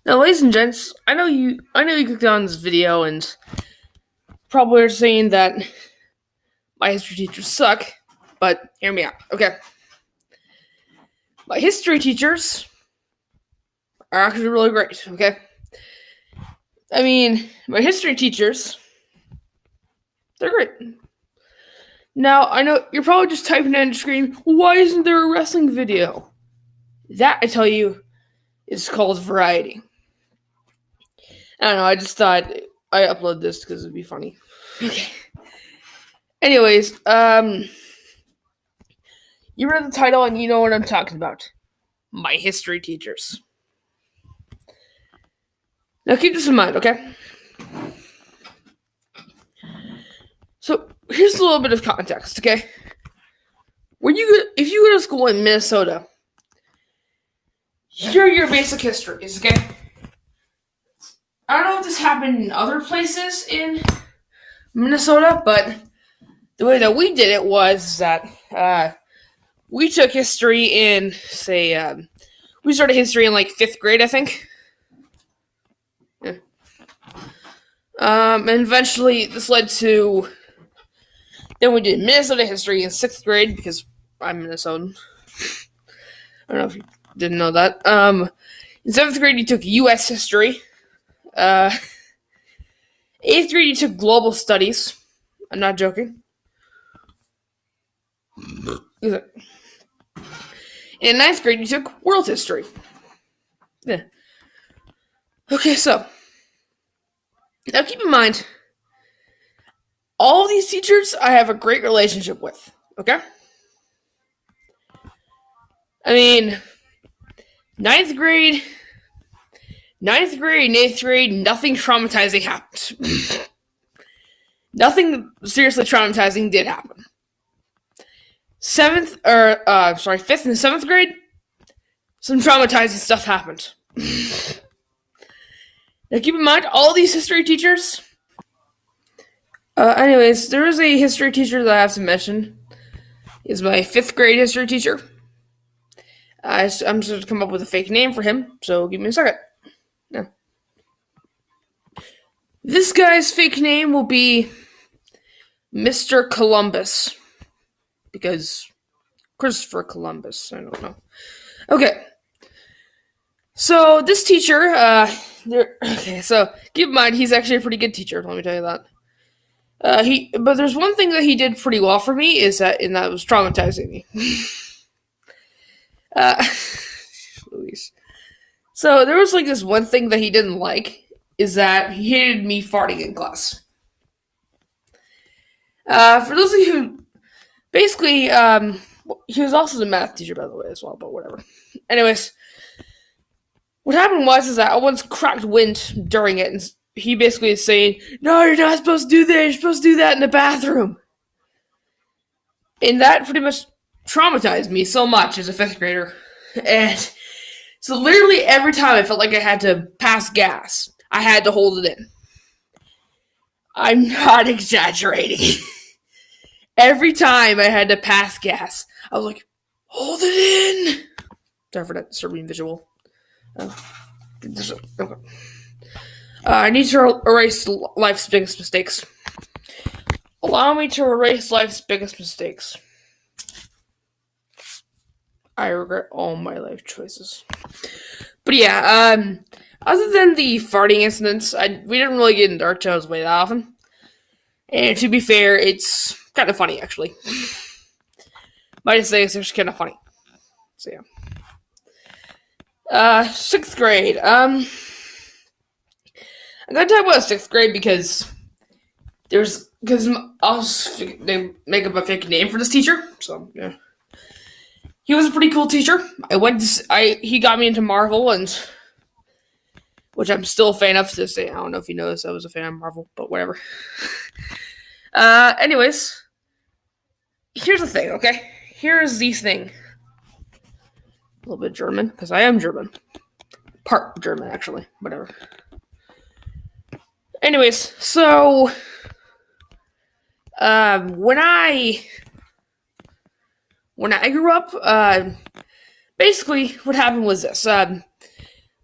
Now, ladies and gents, I know you clicked on this video and probably are saying that my history teachers suck, but hear me out, okay? My history teachers are actually really great, okay? I mean, my history teachers, they're great. Now, I know you're probably just typing in the screen, why isn't there a wrestling video? That, I tell you, is called variety. I don't know, I just thought I upload this because it'd be funny. Okay. Anyways, you read the title and you know what I'm talking about. My history teachers. Now keep this in mind, okay? So here's a little bit of context, okay? If you go to school in Minnesota, here are your basic histories, okay? I don't know if this happened in other places in Minnesota, but the way that we did it was that we took history in, we started history in like 5th grade, I think. Yeah. And eventually this led to, then we did Minnesota history in 6th grade because I'm Minnesotan. I don't know if you didn't know that. In 7th grade you took U.S. history. 8th grade you took global studies. I'm not joking. In 9th grade, you took world history. Yeah. Okay, so now keep in mind, all of these teachers I have a great relationship with. Okay. I mean, ninth grade, and 8th grade, nothing traumatizing happened. Nothing seriously traumatizing did happen. 5th and 7th grade, some traumatizing stuff happened. Now keep in mind, all these history teachers. Anyways, there is a history teacher that I have to mention. He's my 5th grade history teacher. I'm just going to come up with a fake name for him, so give me a second. Yeah. This guy's fake name will be Mr. Columbus. Because Christopher Columbus, I don't know. Okay. So this teacher, so keep in mind he's actually a pretty good teacher, let me tell you that. But there's one thing that he did pretty well for me that was traumatizing me. Luis. So there was like this one thing that he didn't like is that he hated me farting in class. For those of you who, basically, he was also the math teacher, by the way, as well, but whatever. Anyways, what happened was that I once cracked wind during it, and he basically is saying, no, you're not supposed to do that, you're supposed to do that in the bathroom. And that pretty much traumatized me so much as a 5th grader. And so literally every time I felt like I had to pass gas, I had to hold it in. I'm not exaggerating. Every time I had to pass gas, I was like, hold it in. Sorry for that disturbing visual. Okay. I need to erase life's biggest mistakes. Allow me to erase life's biggest mistakes. I regret all my life choices. But yeah, other than the farting incidents, we didn't really get into Dark Joe's way that often. And to be fair, it's kind of funny, actually. Might say it's just kind of funny. So yeah. 6th grade. I'm gonna talk about 6th grade because they make up a fake name for this teacher. So yeah. He was a pretty cool teacher. He got me into Marvel, and which I'm still a fan of to this day. I don't know if you noticed I was a fan of Marvel, but whatever. Anyways, here's the thing, okay? Here's the thing. A little bit German, because I am German. Part German, actually. Whatever. Anyways, so when I grew up, basically what happened was this.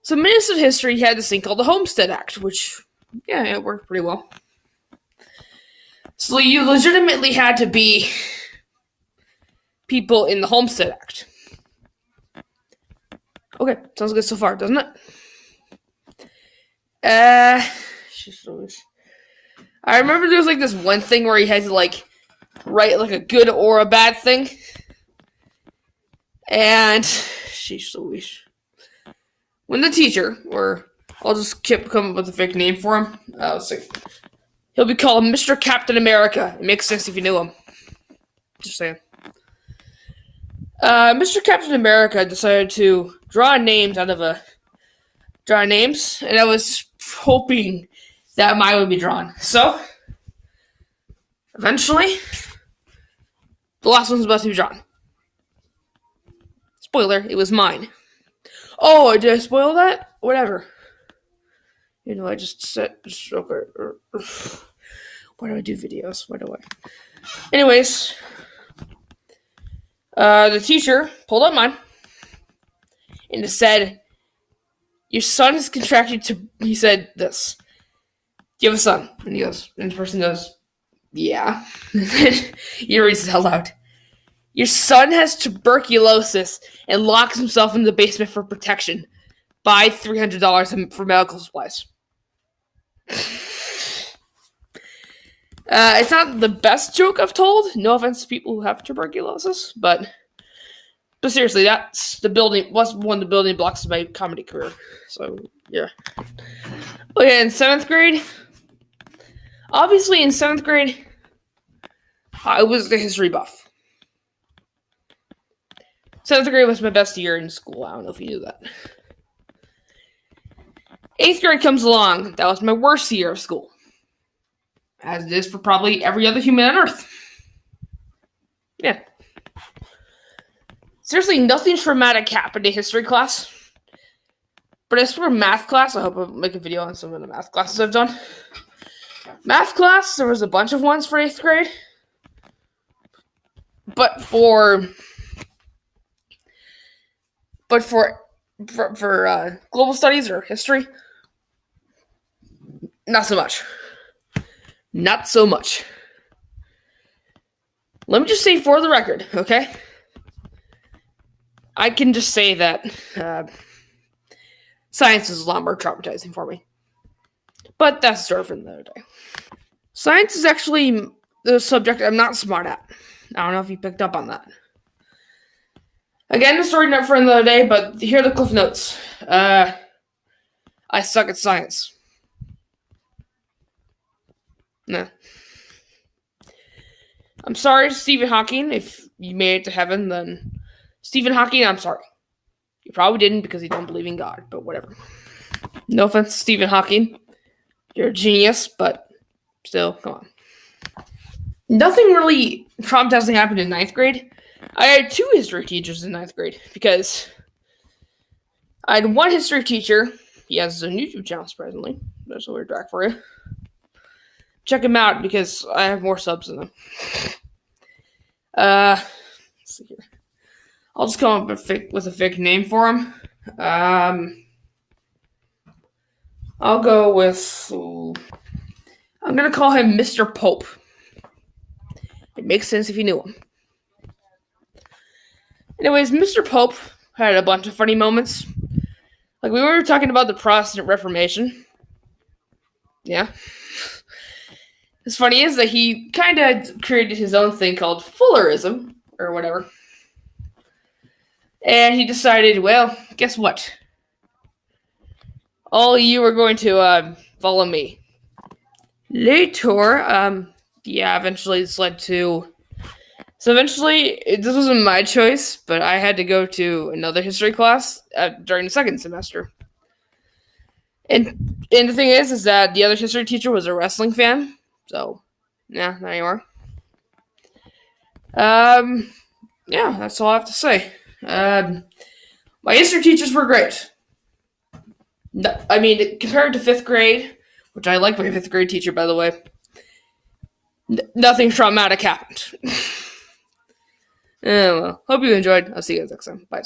So Minnesota history had this thing called the Homestead Act, which, yeah, it worked pretty well. So you legitimately had to be people in the Homestead Act. Okay, sounds good so far, doesn't it? I remember there was like this one thing where he had to like write like a good or a bad thing. And sheesh Louise. When the teacher, or I'll just come up with a fake name for him. Let's see. He'll be called Mr. Captain America. It makes sense if you knew him. Just saying. Mr. Captain America decided to draw names, and I was hoping that mine would be drawn. So, eventually, the last one's about to be drawn. Spoiler, it was mine. Oh, did I spoil that? Whatever. I just said, okay. Why do I do videos? Anyways, the teacher pulled up mine and it said, your son is contracted to, he said this, do you have a son? And the person goes, yeah. And then he reads it out loud. Your son has tuberculosis and locks himself in the basement for protection. Buy $300 for medical supplies. It's not the best joke I've told. No offense to people who have tuberculosis, but seriously, was one of the building blocks of my comedy career. So yeah. Okay, in 7th grade, obviously in 7th grade, I was the history buff. 7th grade was my best year in school. I don't know if you knew that. 8th grade comes along. That was my worst year of school. As it is for probably every other human on Earth. Yeah. Seriously, nothing traumatic happened in history class. But as for math class, I hope I'll make a video on some of the math classes I've done. Math class, there was a bunch of ones for 8th grade. But for global studies or history, not so much. Not so much. Let me just say for the record, okay? I can just say that science is a lot more traumatizing for me. But that's a story for another day. Science is actually the subject I'm not smart at. I don't know if you picked up on that. Again, the story not for another day, but here are the cliff notes. I suck at science. No. I'm sorry, Stephen Hawking. If you made it to heaven, then Stephen Hawking, I'm sorry. You probably didn't because you don't believe in God, but whatever. No offense, Stephen Hawking. You're a genius, but still, come on. Nothing really traumatizing happened in 9th grade. I had 2 history teachers in 9th grade because I had one history teacher. He has his own YouTube channel, surprisingly. There's a weird track for you. Check him out because I have more subs than him. Let's see here. I'll just come up with a fake name for him. I'll go with... I'm going to call him Mr. Pope. It makes sense if you knew him. Anyways, Mr. Pope had a bunch of funny moments. Like, we were talking about the Protestant Reformation. Yeah. What's funny is that he kind of created his own thing called Fullerism, or whatever. And he decided, well, guess what? All you are going to follow me. Later, eventually this led to... So eventually, this wasn't my choice, but I had to go to another history class during the 2nd semester. And the thing is that the other history teacher was a wrestling fan. So, yeah, not anymore. That's all I have to say. My history teachers were great. I mean, compared to 5th grade, which I like my 5th grade teacher, by the way, nothing traumatic happened. Well, hope you enjoyed. I'll see you guys next time. Bye.